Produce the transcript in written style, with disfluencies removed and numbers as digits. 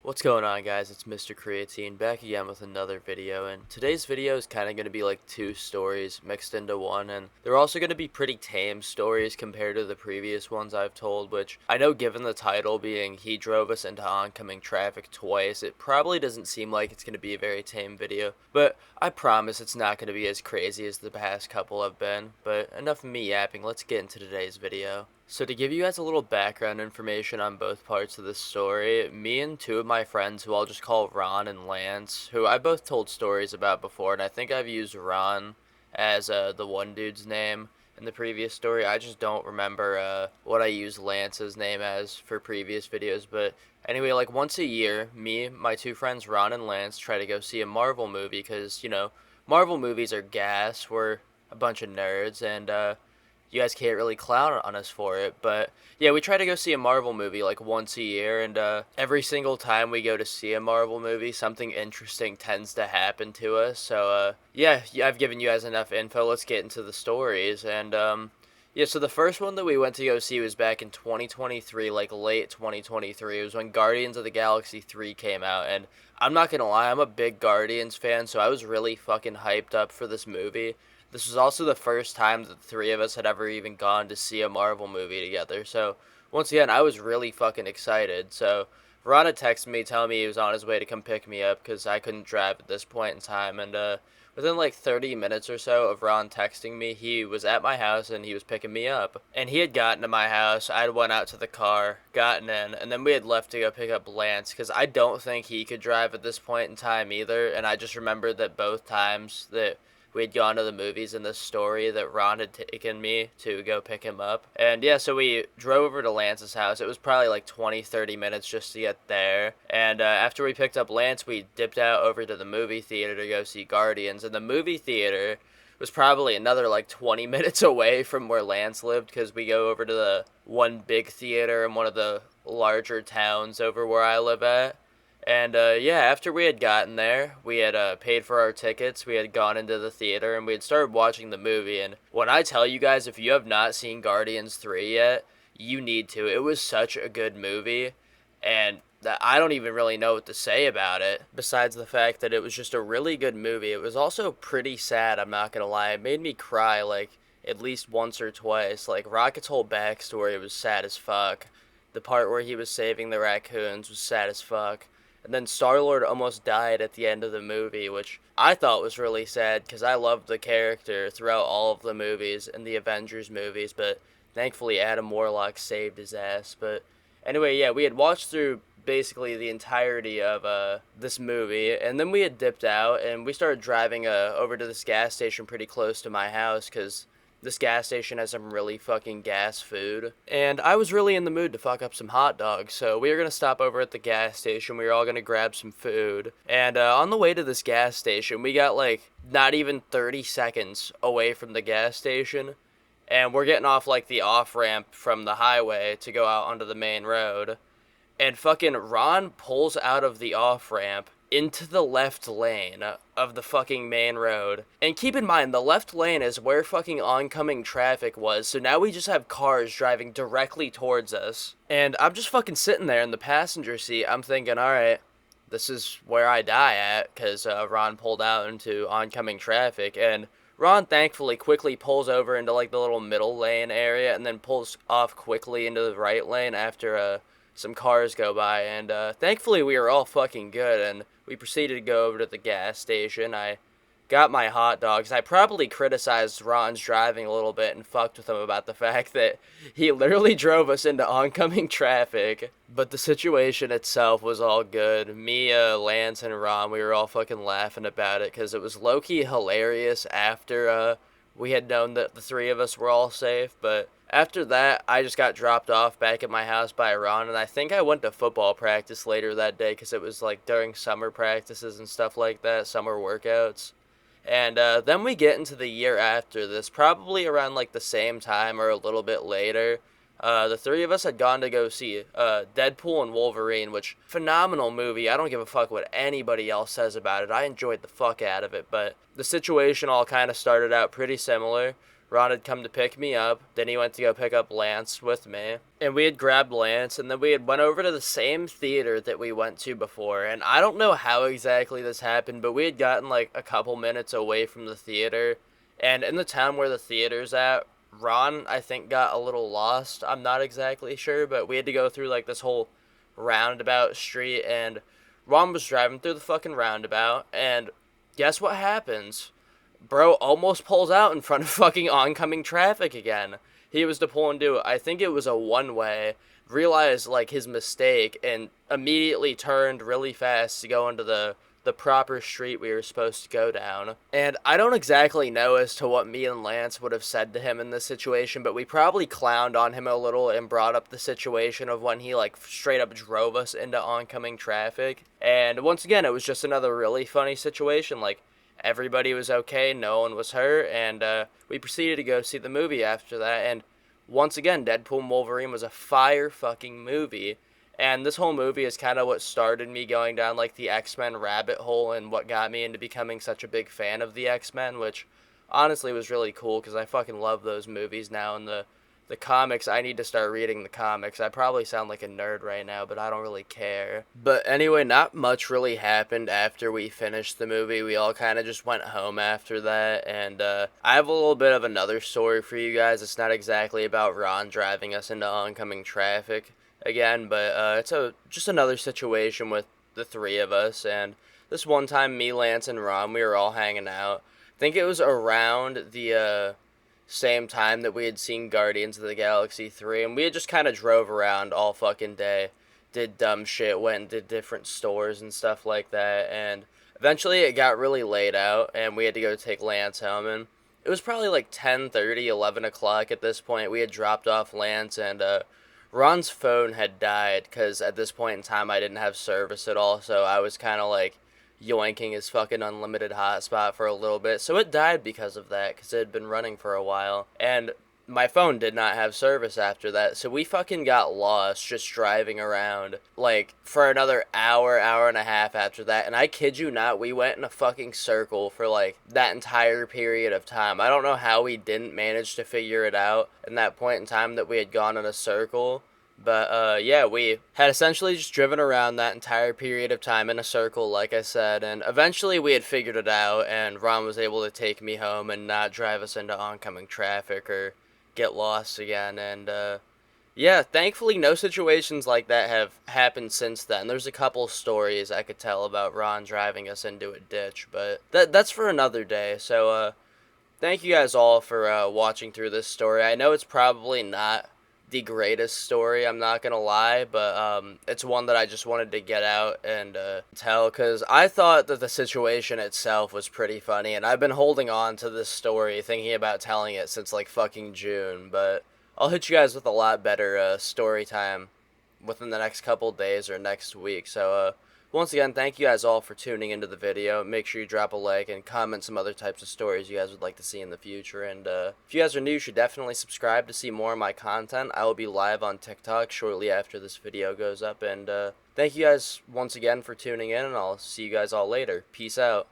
What's going on, guys? It's Mr. Creatine back again with another video, and today's video is kind of going to be like two stories mixed into one, and they're also going to be pretty tame stories compared to the previous ones I've told, which I know given the title being He Drove Us into Oncoming Traffic Twice, it probably doesn't seem like it's going to be a very tame video, but I promise it's not going to be as crazy as the past couple have been. But enough of me yapping, let's get into today's video. So to give you guys a little background information on both parts of this story, me and two of my friends, who I'll just call Ron and Lance, who I both told stories about before, and I think I've used Ron as the one dude's name in the previous story. I just don't remember what I used Lance's name as for previous videos, but anyway, like once a year, me, my two friends Ron and Lance try to go see a Marvel movie because, Marvel movies are gas. We're a bunch of nerds, and you guys can't really clown on us for it, but yeah, we try to go see a Marvel movie like once a year, and every single time we go to see a Marvel movie, something interesting tends to happen to us. So yeah, I've given you guys enough info. Let's get into the stories, and yeah, so the first one that we went to go see was back in 2023, like late 2023. It was when Guardians of the Galaxy 3 came out, and I'm not gonna lie, I'm a big Guardians fan, so I was really fucking hyped up for this movie. This was also the first time that the three of us had ever even gone to see a Marvel movie together. So, once again, I was really fucking excited. So, Ron had texted me telling me he was on his way to come pick me up because I couldn't drive at this point in time. And within like 30 minutes or so of Ron texting me, he was at my house and he was picking me up. And he had gotten to my house. I had went out to the car, gotten in, and then we had left to go pick up Lance because I don't think he could drive at this point in time either. And I just remembered that both times that we had gone to the movies in this story that Ron had taken me to go pick him up. And yeah, so we drove over to Lance's house. It was probably like 20, 30 minutes just to get there. And after we picked up Lance, we dipped out over to the movie theater to go see Guardians. And the movie theater was probably another like 20 minutes away from where Lance lived because we go over to the one big theater in one of the larger towns over where I live at. And yeah, after we had gotten there, we had paid for our tickets, we had gone into the theater, and we had started watching the movie. And when I tell you guys, if you have not seen Guardians 3 yet, you need to. It was such a good movie, and I don't even really know what to say about it, besides the fact that it was just a really good movie. It was also pretty sad, I'm not gonna lie. It made me cry, like, at least once or twice. Like, Rocket's whole backstory was sad as fuck. The part where he was saving the raccoons was sad as fuck. And then Star-Lord almost died at the end of the movie, which I thought was really sad because I loved the character throughout all of the movies and the Avengers movies, but thankfully Adam Warlock saved his ass. But anyway, yeah, we had watched through basically the entirety of this movie, and then we had dipped out and we started driving over to this gas station pretty close to my house because this gas station has some really fucking gas food. And I was really in the mood to fuck up some hot dogs, so we were gonna stop over at the gas station. We were all gonna grab some food. And on the way to this gas station, we got like not even 30 seconds away from the gas station. And we're getting off like the off ramp from the highway to go out onto the main road. And fucking Ron pulls out of the off ramp into the left lane of the fucking main road. And keep in mind, the left lane is where fucking oncoming traffic was, so now we just have cars driving directly towards us. And I'm just fucking sitting there in the passenger seat. I'm thinking, alright, this is where I die at, because Ron pulled out into oncoming traffic. And Ron thankfully quickly pulls over into like the little middle lane area and then pulls off quickly into the right lane after some cars go by, and thankfully we were all fucking good, and we proceeded to go over to the gas station. I got my hot dogs. I probably criticized Ron's driving a little bit and fucked with him about the fact that he literally drove us into oncoming traffic, but the situation itself was all good. Me, Lance, and Ron, we were all fucking laughing about it, because it was low-key hilarious after we had known that the three of us were all safe, but after that, I just got dropped off back at my house by Ron, and I think I went to football practice later that day because it was like during summer practices and stuff like that, summer workouts. And then we get into the year after this, probably around like the same time or a little bit later. The three of us had gone to go see Deadpool and Wolverine, which, phenomenal movie. I don't give a fuck what anybody else says about it. I enjoyed the fuck out of it, but the situation all kind of started out pretty similar. Ron had come to pick me up, then he went to go pick up Lance with me, and we had grabbed Lance, and then we had went over to the same theater that we went to before, and I don't know how exactly this happened, but we had gotten like a couple minutes away from the theater, and in the town where the theater's at, Ron, I think, got a little lost. I'm not exactly sure, but we had to go through like this whole roundabout street, and Ron was driving through the fucking roundabout, and guess what happens? Bro almost pulls out in front of fucking oncoming traffic again. He was to pull into, I think it was a one-way, realized like his mistake, and immediately turned really fast to go into the proper street we were supposed to go down. And I don't exactly know as to what me and Lance would have said to him in this situation, but we probably clowned on him a little and brought up the situation of when he like straight up drove us into oncoming traffic. And once again, it was just another really funny situation. Like, everybody was okay, no one was hurt, and we proceeded to go see the movie after that. And once again, Deadpool and Wolverine was a fire fucking movie. And this whole movie is kind of what started me going down like the X-Men rabbit hole and what got me into becoming such a big fan of the X-Men, which honestly was really cool because I fucking love those movies now. And the comics, I need to start reading the comics. I probably sound like a nerd right now, but I don't really care. But anyway, not much really happened after we finished the movie. We all kind of just went home after that, and I have a little bit of another story for you guys. It's not exactly about Ron driving us into oncoming traffic again, but it's just another situation with the three of us. And this one time, me, Lance, and Ron, we were all hanging out. I think it was around the same time that we had seen Guardians of the Galaxy 3, and we had just kind of drove around all fucking day, did dumb shit, went and did different stores and stuff like that, and eventually it got really late out, and we had to go take Lance home, and it was probably like 10:30, 11 o'clock at this point. We had dropped off Lance, and Ron's phone had died, because at this point in time I didn't have service at all, so I was kind of like yoinking his fucking unlimited hotspot for a little bit. So it died because of that, because it had been running for a while. And my phone did not have service after that, so we fucking got lost just driving around, like, for another hour, hour and a half after that. And I kid you not, we went in a fucking circle for, like, that entire period of time. I don't know how we didn't manage to figure it out in that point in time that we had gone in a circle. But, yeah, we had essentially just driven around that entire period of time in a circle, like I said, and eventually we had figured it out, and Ron was able to take me home and not drive us into oncoming traffic or get lost again, and, yeah, thankfully no situations like that have happened since then. There's a couple stories I could tell about Ron driving us into a ditch, but that's for another day, so, thank you guys all for, watching through this story. I know it's probably not the greatest story, I'm not gonna lie, but it's one that I just wanted to get out and tell, because I thought that the situation itself was pretty funny, and I've been holding on to this story, thinking about telling it since like fucking June, but I'll hit you guys with a lot better story time within the next couple days or next week. So once again, thank you guys all for tuning into the video. Make sure you drop a like and comment some other types of stories you guys would like to see in the future. And if you guys are new, you should definitely subscribe to see more of my content. I will be live on TikTok shortly after this video goes up. And thank you guys once again for tuning in, and I'll see you guys all later. Peace out.